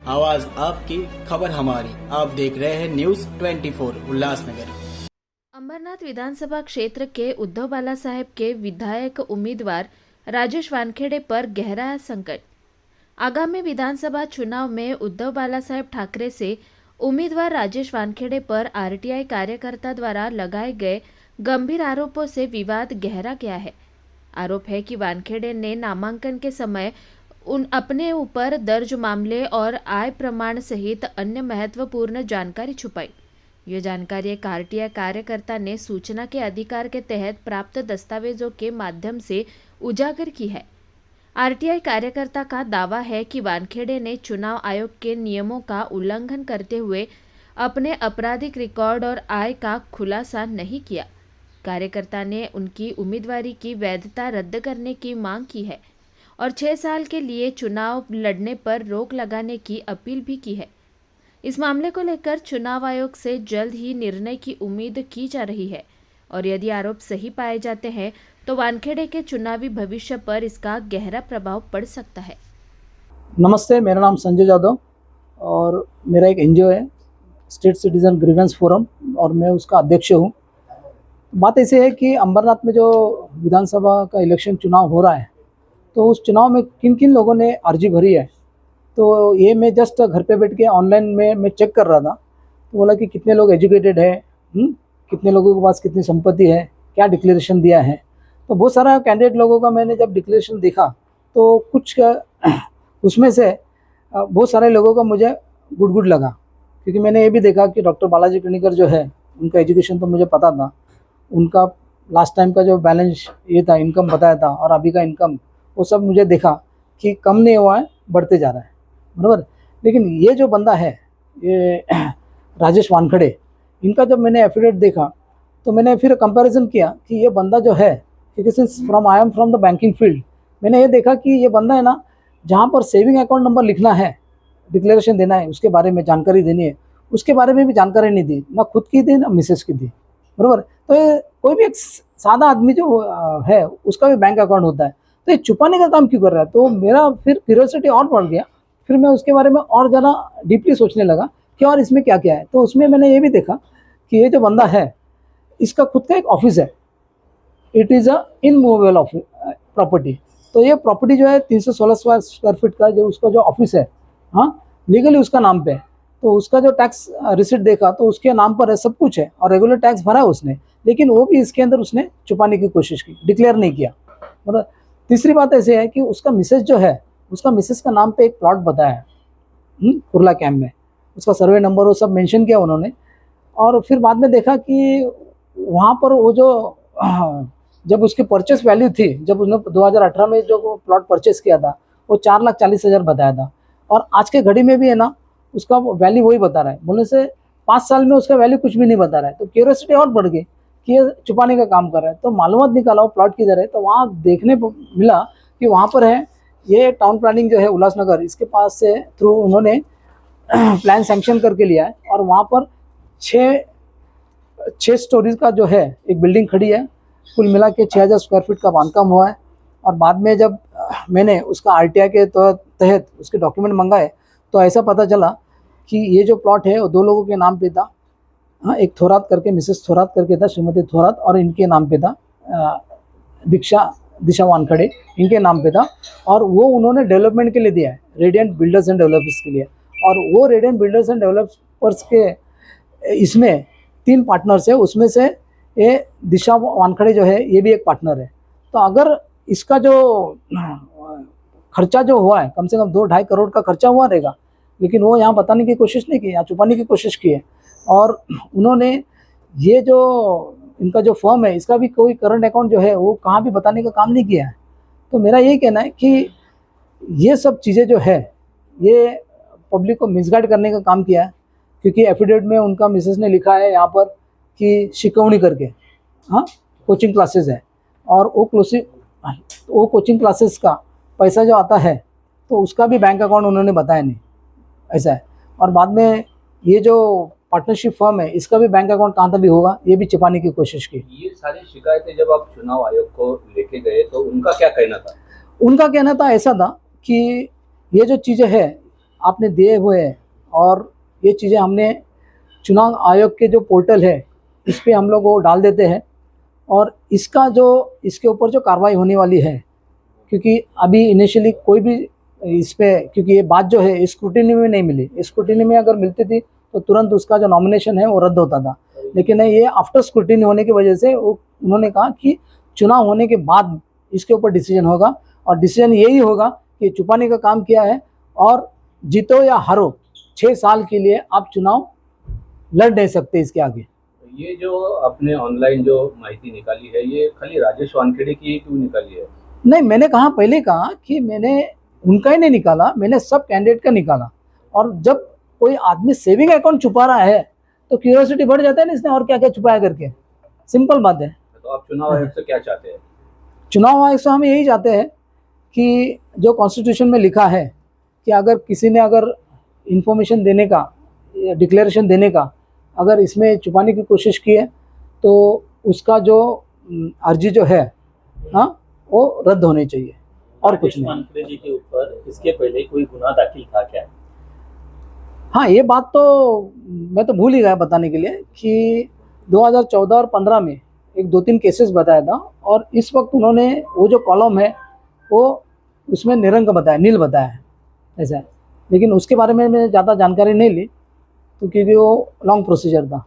आवाज आपकी, खबर हमारी। आप देख रहे हैं न्यूज 24 उल्लासनगर। अंबरनाथ विधानसभा क्षेत्र के उद्धव बाला साहेब के विधायक उम्मीदवार राजेश वानखेड़े पर गहरा संकट। आगामी विधानसभा चुनाव में उद्धव बाला साहेब ठाकरे से उम्मीदवार राजेश वानखेड़े पर आरटीआई कार्यकर्ता द्वारा लगाए गए गंभीर आरोपों से विवाद गहरा गया है। आरोप है कि वानखेड़े ने नामांकन के समय अपने ऊपर दर्ज मामले और आय प्रमाण सहित अन्य महत्वपूर्ण जानकारी छुपाई। ये जानकारी एक आरटीआई कार्यकर्ता ने सूचना के अधिकार के तहत प्राप्त दस्तावेजों के माध्यम से उजागर की है। आरटीआई कार्यकर्ता का दावा है कि वानखेड़े ने चुनाव आयोग के नियमों का उल्लंघन करते हुए अपने आपराधिक रिकॉर्ड और आय का खुलासा नहीं किया। कार्यकर्ता ने उनकी उम्मीदवारी की वैधता रद्द करने की मांग की है और 6 साल के लिए चुनाव लड़ने पर रोक लगाने की अपील भी की है। इस मामले को लेकर चुनाव आयोग से जल्द ही निर्णय की उम्मीद की जा रही है और यदि आरोप सही पाए जाते हैं तो वानखेड़े के चुनावी भविष्य पर इसका गहरा प्रभाव पड़ सकता है। नमस्ते, मेरा नाम संजय जादव और मेरा एक एनजीओ है स्टेट सिटीजन ग्रीवेंस फोरम और मैं उसका अध्यक्ष हूँ। बात ऐसे है कि अंबरनाथ में जो विधानसभा का इलेक्शन चुनाव हो रहा है तो उस चुनाव में किन किन लोगों ने अर्जी भरी है, तो ये मैं जस्ट घर पे बैठ के ऑनलाइन में मैं चेक कर रहा था। तो बोला कि कितने लोग एजुकेटेड है, कितने लोगों के पास कितनी संपत्ति है, क्या डिक्लेरेशन दिया है। तो बहुत सारा कैंडिडेट लोगों का मैंने जब डिक्लेरेशन देखा तो कुछ उसमें से बहुत सारे लोगों का मुझे गुड गुड लगा, क्योंकि मैंने ये भी देखा कि डॉक्टर बालाजी कर्णिकर जो है उनका एजुकेशन तो मुझे पता था, उनका लास्ट टाइम का जो बैलेंस ये था, इनकम बताया था और अभी का इनकम वो सब मुझे देखा कि कम नहीं हुआ है, बढ़ते जा रहा है, बराबर। लेकिन ये जो बंदा है, ये राजेश वानखेड़े, इनका जब मैंने एफिडेविट देखा तो मैंने फिर कंपैरिजन किया कि ये बंदा जो है, क्योंकि I am from the banking field, मैंने ये देखा कि ये बंदा है ना, जहाँ पर सेविंग अकाउंट नंबर लिखना है, डिक्लेरेशन देना है, उसके बारे में जानकारी देनी है, उसके बारे में भी जानकारी नहीं दी, ना खुद की दी ना मिसेज की दी, बराबर। तो ये कोई भी एक सादा आदमी जो है उसका भी बैंक अकाउंट होता है, तो ये छुपाने का काम क्यों कर रहा है। तो मेरा फिर क्यूरियोसिटी और बढ़ गया, फिर मैं उसके बारे में और ज़्यादा डीपली सोचने लगा कि और इसमें क्या क्या है। तो उसमें मैंने ये भी देखा कि ये जो बंदा है इसका खुद का एक ऑफिस है, it is a immovable property. तो ये प्रॉपर्टी जो है 316 स्क्वायर फीट का जो उसका जो ऑफिस है, हाँ, लीगली उसका नाम पे है। तो उसका जो टैक्स रिसिप्ट देखा तो उसके नाम पर है, सब कुछ है और रेगुलर टैक्स भरा है उसने, लेकिन वो भी इसके अंदर उसने छुपाने की कोशिश की, डिक्लेयर नहीं किया। मतलब तीसरी बात ऐसे है कि उसका मिसेज जो है, उसका मिसेज का नाम पे एक प्लॉट बताया है कुर्ला कैंप में, उसका सर्वे नंबर वो सब मेंशन किया उन्होंने। और फिर बाद में देखा कि वहाँ पर वो जो जब उसकी परचेस वैल्यू थी, जब उसने 2018 में जो प्लॉट परचेस किया था वो 4,40,000 बताया था, और आज के घड़ी में भी है ना उसका वैल्यू वही बता रहा है। बोलने से 5 साल में उसका वैल्यू कुछ भी नहीं बता रहा है। तो क्यूरियोसिटी और बढ़ गई कि ये छुपाने का काम कर रहा है। तो मालूमात निकाला वो प्लॉट किधर है, तो वहाँ देखने को मिला कि वहाँ पर है ये टाउन प्लानिंग जो है उल्लासनगर, इसके पास से थ्रू उन्होंने प्लान सैंक्शन करके लिया है और वहाँ पर 6 स्टोरीज का जो है एक बिल्डिंग खड़ी है। कुल मिला के 6,000 स्क्वायर फीट का बांधकाम हुआ है। और बाद में जब मैंने उसका आरटीआई के तहत उसके डॉक्यूमेंट मंगाए तो ऐसा पता चला कि ये जो प्लॉट है वो 2 लोगों के नाम पे था। हाँ, एक थोरात करके, मिसेस थोरात करके था, श्रीमती थोरात, और इनके नाम पे था दिशा वानखेड़े, इनके नाम पे था। और वो उन्होंने डेवलपमेंट के लिए दिया है, रेडियंट बिल्डर्स एंड डेवलपर्स के लिए। और वो रेडियंट बिल्डर्स एंड डेवलपर्स के इसमें 3 पार्टनर्स है, उसमें से ये दिशा वानखेड़े जो है ये भी एक पार्टनर है। तो अगर इसका जो खर्चा जो हुआ है कम से कम 2-2.5 करोड़ का खर्चा हुआ रहेगा, लेकिन वो यहाँ बताने की कोशिश नहीं की, यहाँ छुपाने की कोशिश की है। और उन्होंने ये जो इनका जो फर्म है इसका भी कोई करंट अकाउंट जो है वो कहाँ भी बताने का काम नहीं किया है। तो मेरा यही कहना है कि ये सब चीज़ें जो है ये पब्लिक को मिसगाइड करने का काम किया है, क्योंकि एफिडेविट में उनका मिसेस ने लिखा है यहाँ पर कि शिकवनी करके, हाँ, कोचिंग क्लासेस है, और वो कोचिंग क्लासेस का पैसा जो आता है तो उसका भी बैंक अकाउंट उन्होंने बताया नहीं, ऐसा है। और बाद में ये जो पार्टनरशिप फर्म है इसका भी बैंक अकाउंट कहाँ तक भी होगा ये भी छिपाने की कोशिश की। ये सारी शिकायतें जब आप चुनाव आयोग को लेके गए तो उनका क्या कहना था? उनका कहना था ऐसा था कि ये जो चीज़ें है आपने दिए हुए हैं और ये चीज़ें हमने चुनाव आयोग के जो पोर्टल है इस पे हम लोग वो डाल देते हैं और इसका जो इसके ऊपर जो कार्रवाई होने वाली है, क्योंकि अभी इनिशियली कोई भी इस पे, क्योंकि ये बात जो है स्क्रूटिनी में नहीं मिली, स्क्रूटिनी में अगर मिलती थी तो तुरंत उसका जो नॉमिनेशन है वो रद्द होता था, लेकिन ये आफ्टर स्क्रूटिनी होने की वजह से वो उन्होंने कहा कि चुनाव होने के बाद इसके ऊपर डिसीजन होगा और डिसीजन यही होगा कि छुपाने का काम किया है और जीतो या हारो 6 साल के लिए आप चुनाव लड़ नहीं सकते इसके आगे। ये जो आपने ऑनलाइन जो माहिती निकाली है, ये खाली राजेश वानखेड़े की ही क्यों निकाली है? नहीं, मैंने कहा पहले कहा कि मैंने उनका ही नहीं निकाला, मैंने सब कैंडिडेट का निकाला। और जब कोई आदमी सेविंग अकाउंट छुपा रहा है तो क्यूरियोसिटी बढ़ जाता है ना, इसने और क्या क्या छुपाया करके। सिंपल बात है। तो आप चुनाव आयोग से क्या चाहते हैं? चुनाव आयोग से हम यही चाहते हैं कि जो कॉन्स्टिट्यूशन में लिखा है कि अगर किसी ने अगर इंफॉर्मेशन देने का या डिक्लेरेशन देने का अगर इसमें छुपाने की कोशिश की है तो उसका जो अर्जी जो है, हाँ, वो रद्द होनी चाहिए और कुछ राजेश नहीं। वानखेड़े जी के ऊपर इसके पहले कोई गुनाह दाखिल था क्या? हाँ, ये बात तो मैं तो भूल ही गया बताने के लिए कि 2014 और 15 में एक 2-3 केसेस बताया था और इस वक्त उन्होंने वो जो कॉलम है वो उसमें निरंक बताया, नील बताया है ऐसा है। लेकिन उसके बारे में मैं ज़्यादा जानकारी नहीं ली तो क्योंकि वो लॉन्ग प्रोसीजर था।